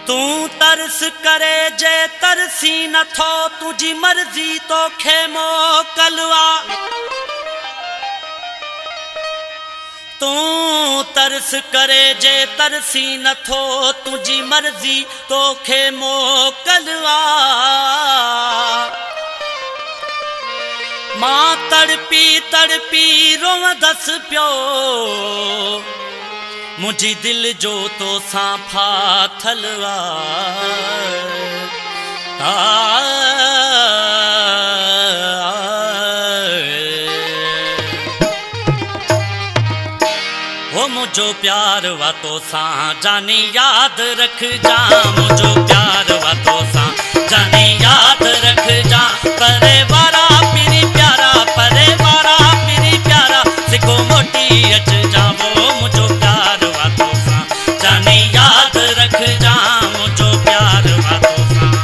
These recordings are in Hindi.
तू तरस करे जे तरसी नथो तुझी मर्जी तोखे मोकलवा। तू तरस करे जे तरसी नथो तुझी मर्जी तोखे मोकलवा। मां तड़पी तड़पी रोवंदस पियो मुझी दिल जो तो सां फाथलवा। वो मुझो प्यार वा तो सां जानी याद रख जा। मुझो प्यार वा तो सां जानी याद रख जा। परे वारा पिरी प्यारा परे वारा पिरी प्यारा सिको मोटी अच जावो। मुझो प्यार वा तो सां जानी याद रख जा। मुझो प्यार वा तो सां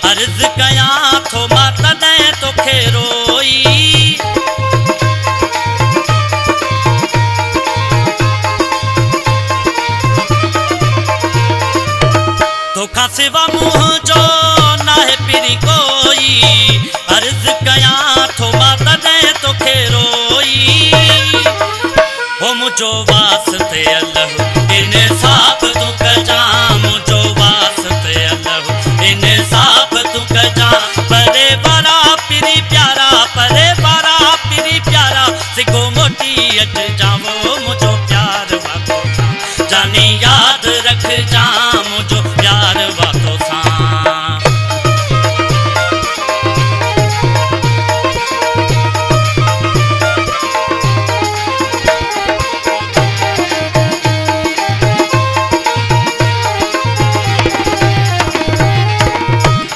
अर्ज कया थो मां तॾहिं तोखे रोई। तोखा सिवा मुंहिंजो नाहे पिरी कोई। अर्ज कया थो मां तॾहिं तोखे रोई। हो मुझो वास्ते अल्लाह इंसाफ़ तूं कजा। मुझो वास्ते अल्लाह इंसाफ़ तूं कजा। परे वारा पिरी प्यारा परे वारा पिरी प्यारा सिको मोटी अच जावो। मुझो प्यार वा तो सां जानी याद रख जा। मुझो प्यार वा तो सां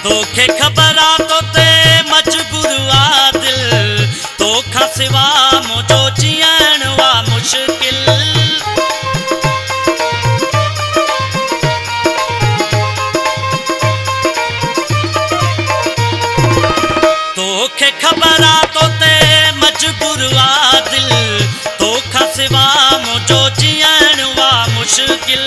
तोखे खबर आ तो ते मजबूर आ दिल। तोखा सिवा मुझो जियण वा मुश्किल। तोखे खबर आ तो ते मजबूर आ दिल। तोखा सिवा मुझो जियण वा मुश्किल।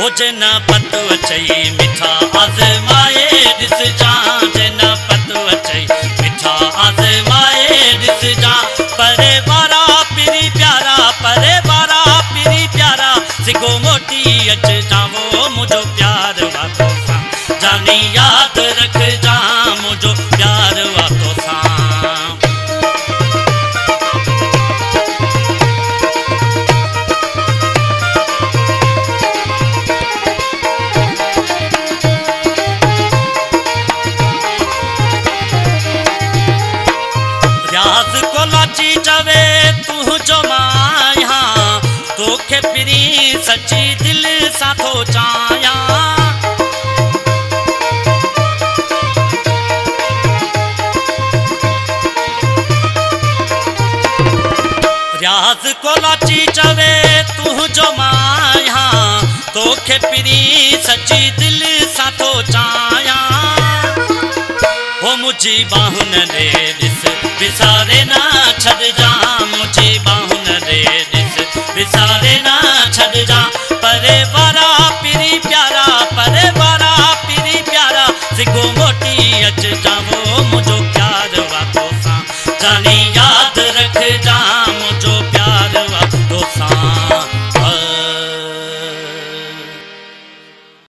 हो जना पत अचई मिठा आज़माए ॾिस जा। जना पत अचई मिठा आज़माए ॾिस जा। परे वारा पिरी प्यारा परे वारा पिरी प्यारा सिको मोटी अच जावो। मुझो प्यार वा तो सां जानी याद रख जा। मुझो प्यार वा तो सां कोलाची चवे तुझो माया। तोखे पिरी सची दिल सां थो चाया। रियाज़ कोलाची चवे तुझो माया। तोखे पिरी सची दिल सां थो चाया। हो मुझी बाहुन रे ॾिस विसारे ना छॾ जा। मुझी बाहुन रे ॾिस विसारे ना छॾ जा। परे वारा पिरी प्यारा परे वारा पिरी प्यारा सिको मोटी अच जावो। मुझो प्यार वा तो सां जानी याद रख जा।